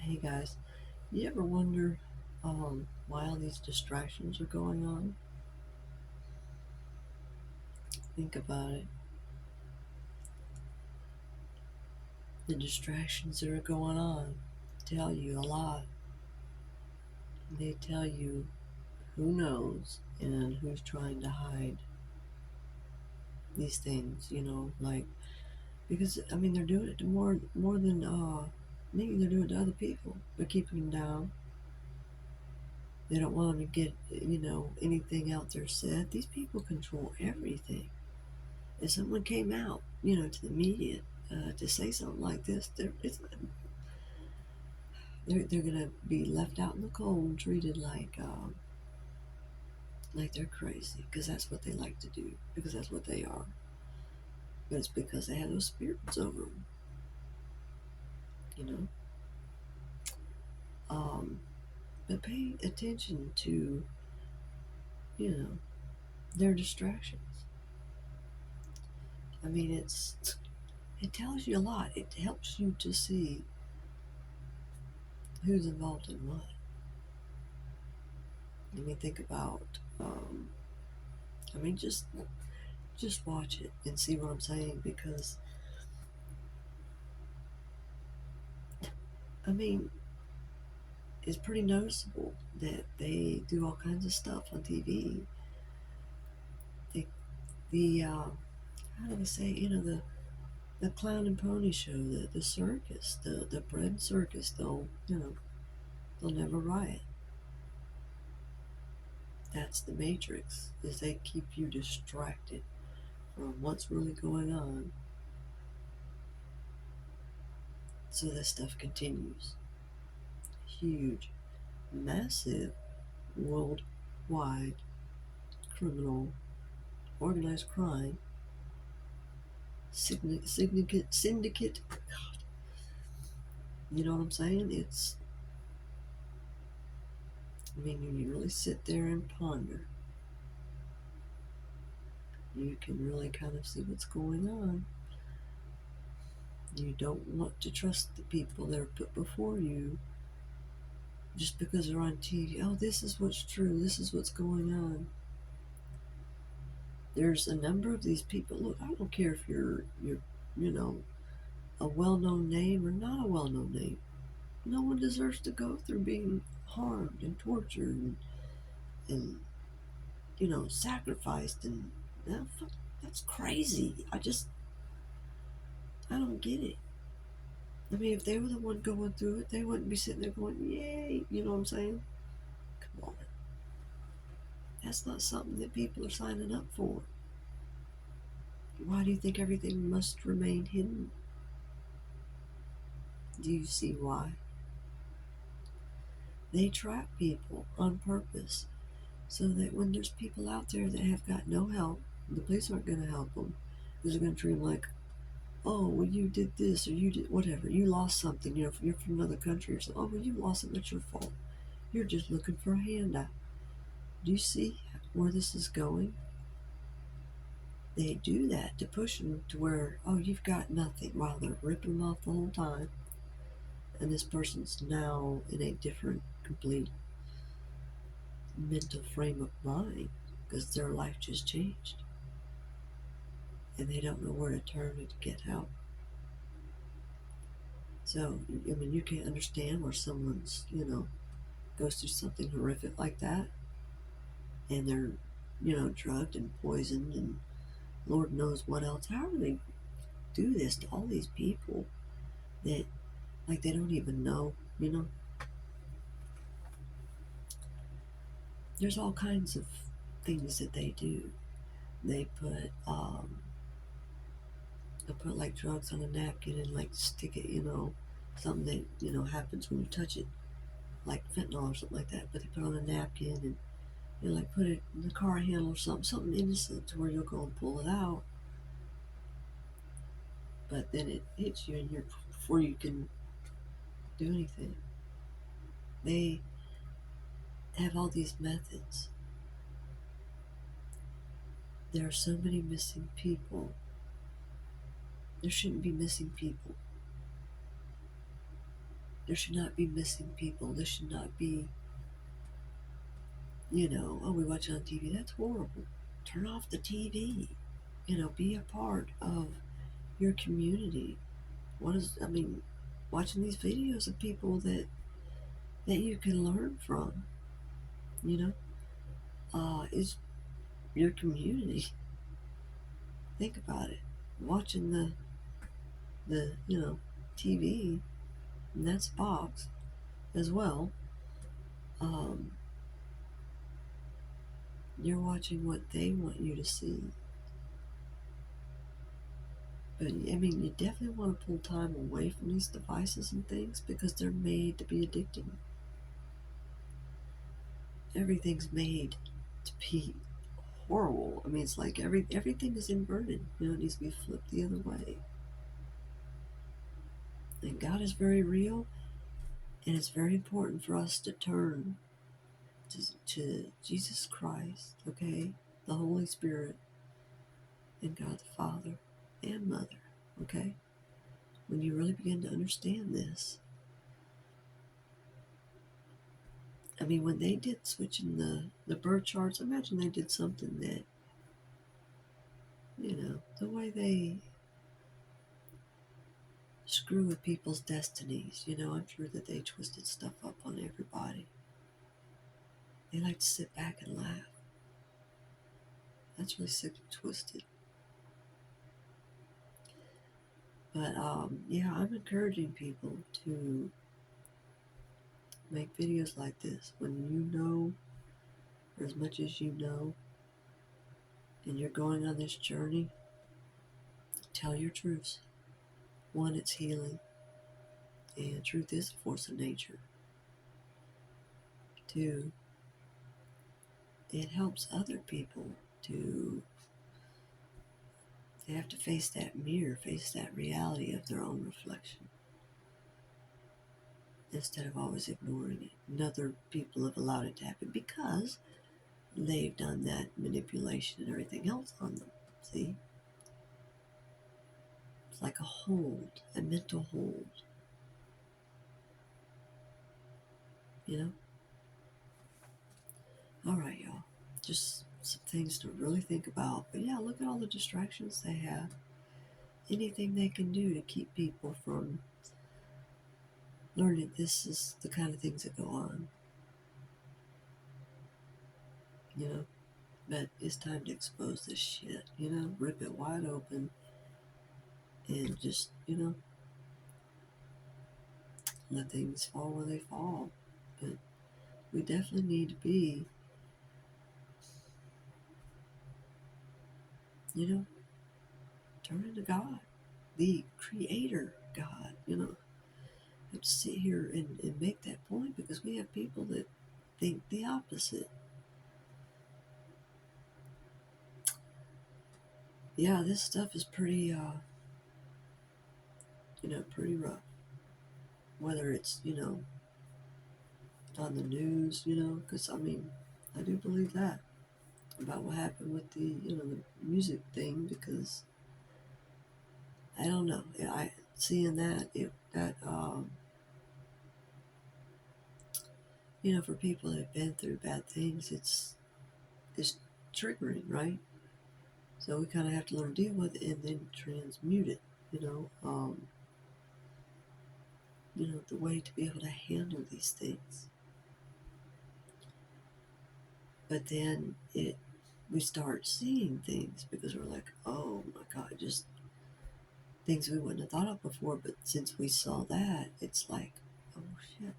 Hey guys, you ever wonder why all these distractions are going on? Think about it. The distractions that are going on tell you a lot. They tell you who knows and who's trying to hide these things, like because they're doing it to more than maybe they're doing it to other people. They're keeping them down. They don't want them to get anything out there said. These people control everything. If someone came out, to the media to say something like this, they're gonna be left out in the cold and treated like they're crazy because that's what they like to do because that's what they are. But it's because they have those spirits over them, you know. Um, but pay attention to you know their distractions. It tells you a lot. It helps you to see who's involved in what. Think about. Um, I mean, just watch it and see what I'm saying because I mean it's pretty noticeable that they do all kinds of stuff on TV. The how do they say the clown and pony show, the circus, the bread circus. They'll never riot. That's the matrix. Is they keep you distracted from what's really going on, so this stuff continues. Huge, massive, worldwide criminal organized crime syndicate. You know what I'm saying? When you really sit there and ponder, you can really kind of see what's going on. You don't want to trust the people that are put before you just because they're on TV. Oh, this is what's true. This is what's going on. There's a number of these people. Look, I don't care if you're you know a well-known name or not a well-known name. No one deserves to go through being harmed and tortured and sacrificed and that, that's crazy. I don't get it. If they were the one going through it, they wouldn't be sitting there going, "Yay!" You know what I'm saying? Come on, that's not something that people are signing up for. Why do you think everything must remain hidden? Do you see why? They trap people on purpose so that when there's people out there that have got no help, the police aren't going to help them because they're going to treat them like, oh, well, you did this or you did whatever. You lost something. You're from another country or something. Oh, well, you lost it. That's your fault. You're just looking for a handout. Do you see where this is going? They do that to push them to where, oh, you've got nothing, while they're ripping them off the whole time. And this person's now in a different, complete mental frame of mind because their life just changed. And they don't know where to turn to get help. So, you can't understand where someone's, goes through something horrific like that and they're, drugged and poisoned and Lord knows what else. How do they do this to all these people that, like, they don't even know, There's all kinds of things that they do. They put like drugs on a napkin and like stick it, something that, happens when you touch it, like fentanyl or something like that. But they put it on a napkin and like put it in the car handle or something innocent to where you'll go and pull it out. But then it hits you and you're before you can do anything. They have all these methods. There are so many missing people. There shouldn't be missing people. There should not be missing people. There should not be, oh, we watch it on TV. That's horrible. Turn off the TV. Be a part of your community. Watching these videos of people that you can learn from, is your community. Think about it. Watching the TV, and that's box as well. You're watching what they want you to see. But you definitely want to pull time away from these devices and things because they're made to be addicting. Everything's made to be horrible. It's like everything is inverted. It needs to be flipped the other way. And God is very real, and it's very important for us to turn to Jesus Christ, okay? The Holy Spirit, and God the Father and Mother, okay? When you really begin to understand this, when they did switching the birth charts, imagine they did something that, the way they screw with people's destinies, I'm sure that they twisted stuff up on everybody. They like to sit back and laugh. That's really sick and twisted. But, I'm encouraging people to make videos like this. When you know, or as much as you know, and you're going on this journey, tell your truths. One, it's healing, and truth is a force of nature. Two, it helps other people they have to face that mirror, face that reality of their own reflection, instead of always ignoring it. And other people have allowed it to happen because they've done that manipulation and everything else on them. See? It's like a hold, a mental hold. All right, y'all. Just some things to really think about. But yeah, look at all the distractions they have. Anything they can do to keep people from learning this is the kind of things that go on. But it's time to expose this shit, rip it wide open and just, let things fall where they fall. But we definitely need to be, turning to God, the creator God, have to sit here and make that point because we have people that think the opposite. Yeah, this stuff is pretty, pretty rough. Whether it's, on the news, because I do believe that about what happened with the, the music thing, because I don't know. Seeing that, for people that have been through bad things, it's triggering, right? So we kind of have to learn to deal with it and then transmute it, the way to be able to handle these things. But then we start seeing things because we're like, oh my God, just things we wouldn't have thought of before. But since we saw that, it's like, oh shit,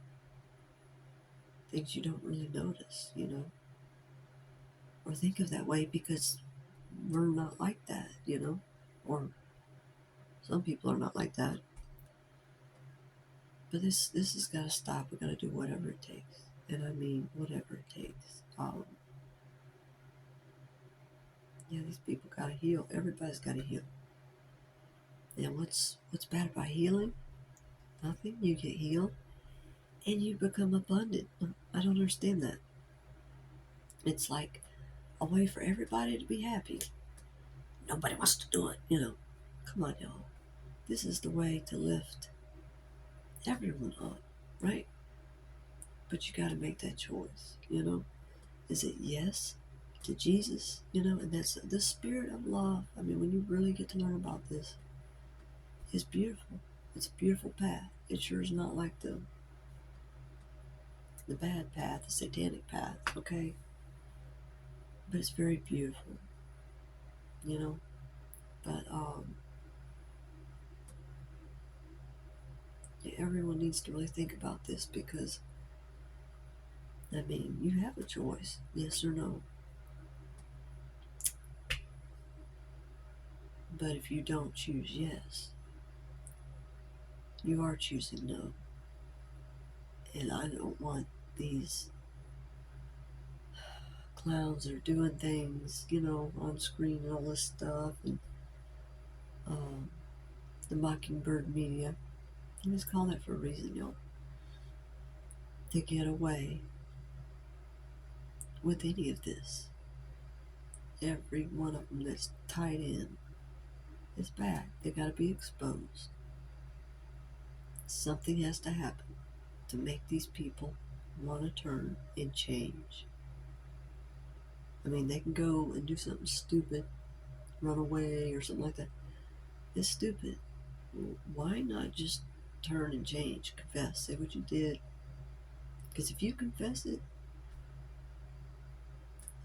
things you don't really notice, or think of that way because we're not like that, or some people are not like that. But this has got to stop. We've got to do whatever it takes, and I mean whatever it takes. These people got to heal. Everybody's got to heal. And what's bad about healing? Nothing. You get healed, and you become abundant. I don't understand that. It's like a way for everybody to be happy. Nobody wants to do it, Come on, y'all. This is the way to lift everyone up. right? But you got to make that choice, you know. Is it yes to Jesus, you know? And that's the spirit of love. I mean, when you really get to learn about this, it's beautiful. It's a beautiful path. It sure is not like the bad path, the satanic path, okay? But it's very beautiful, you know. But yeah, everyone needs to really think about this because I mean, you have a choice, yes or no. But if you don't choose yes, you are choosing no. And I don't want these clowns that are doing things, you know, on screen and all this stuff, and um, the Mockingbird media. Let's call that for a reason, y'all. To get away with any of this. Every one of them that's tied in is bad. They got to be exposed. Something has to happen to make these people want to turn and change. I mean, they can go and do something stupid, run away or something like that. It's stupid. Why not just turn and change, confess, say what you did? Because if you confess it,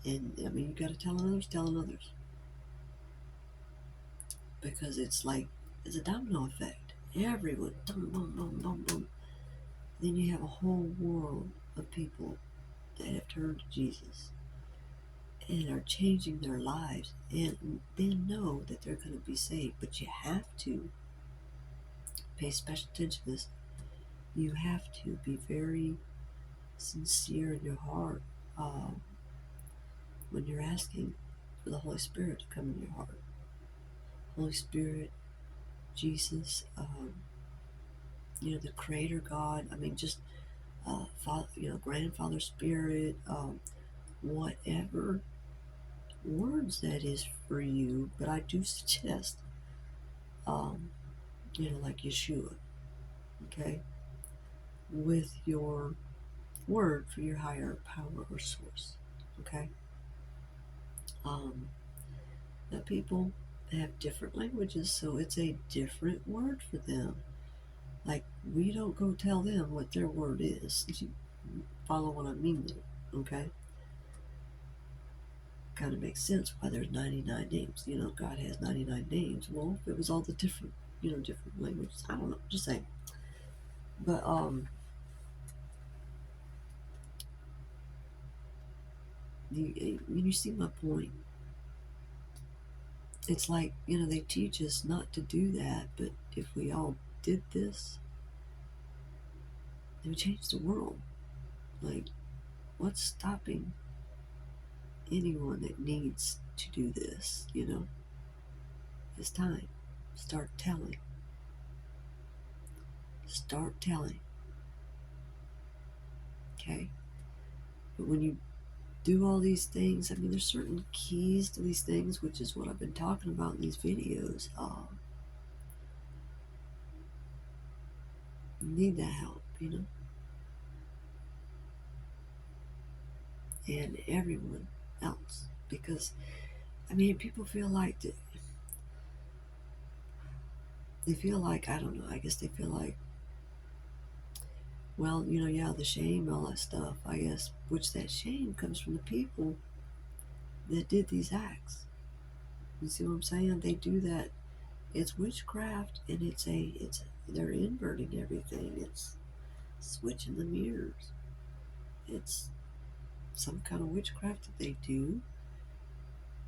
and I mean, you got to telling others. Because it's like, it's a domino effect. Everyone, boom, boom, boom, boom, boom. Then you have a whole world of people that have turned to Jesus and are changing their lives and they know that they're going to be saved. But you have to pay special attention to this. You have to be very sincere in your heart when you're asking for the Holy Spirit to come in your heart. Holy Spirit, Jesus, you know, the Creator God. I mean, just Father, you know, Grandfather Spirit, whatever words that is for you. But I do suggest, you know, like Yeshua, okay, with your word for your higher power or source, okay. That people have different languages, so it's a different word for them. Like, we don't go tell them what their word is. You follow what I mean there, okay? Kind of makes sense why there's 99 names. You know, God has 99 names. Well, if it was all the different, you know, different languages, I don't know, just saying. But you see my point. It's like, you know, they teach us not to do that, but if we all did this, it would change the world. Like, what's stopping anyone that needs to do this, you know? It's time. Start telling. Start telling. Okay? But when you do all these things, I mean, there's certain keys to these things, which is what I've been talking about in these videos. You need that help, you know? And everyone else. Because, I mean, people feel like, they feel like, I don't know, I guess they feel like, well, you know, yeah, the shame, all that stuff, I guess, which that shame comes from the people that did these acts. You see what I'm saying? They do that. It's witchcraft, and they're inverting everything. It's switching the mirrors. It's some kind of witchcraft that they do.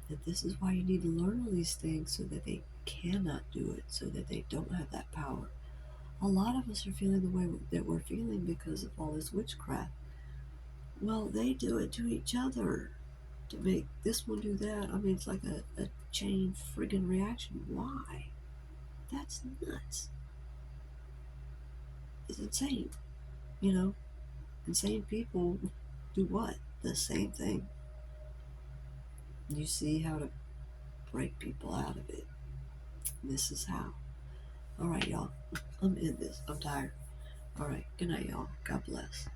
And this is why you need to learn all these things so that they cannot do it, so that they don't have that power. A lot of us are feeling the way that we're feeling because of all this witchcraft. Well, they do it to each other to make this one do that. I mean, it's like a chain friggin' reaction. Why? That's nuts. It's insane. You know, insane people do what? The same thing. You see how to break people out of it. This is how. All right, y'all. I'm in this. I'm tired. All right. Good night, y'all. God bless.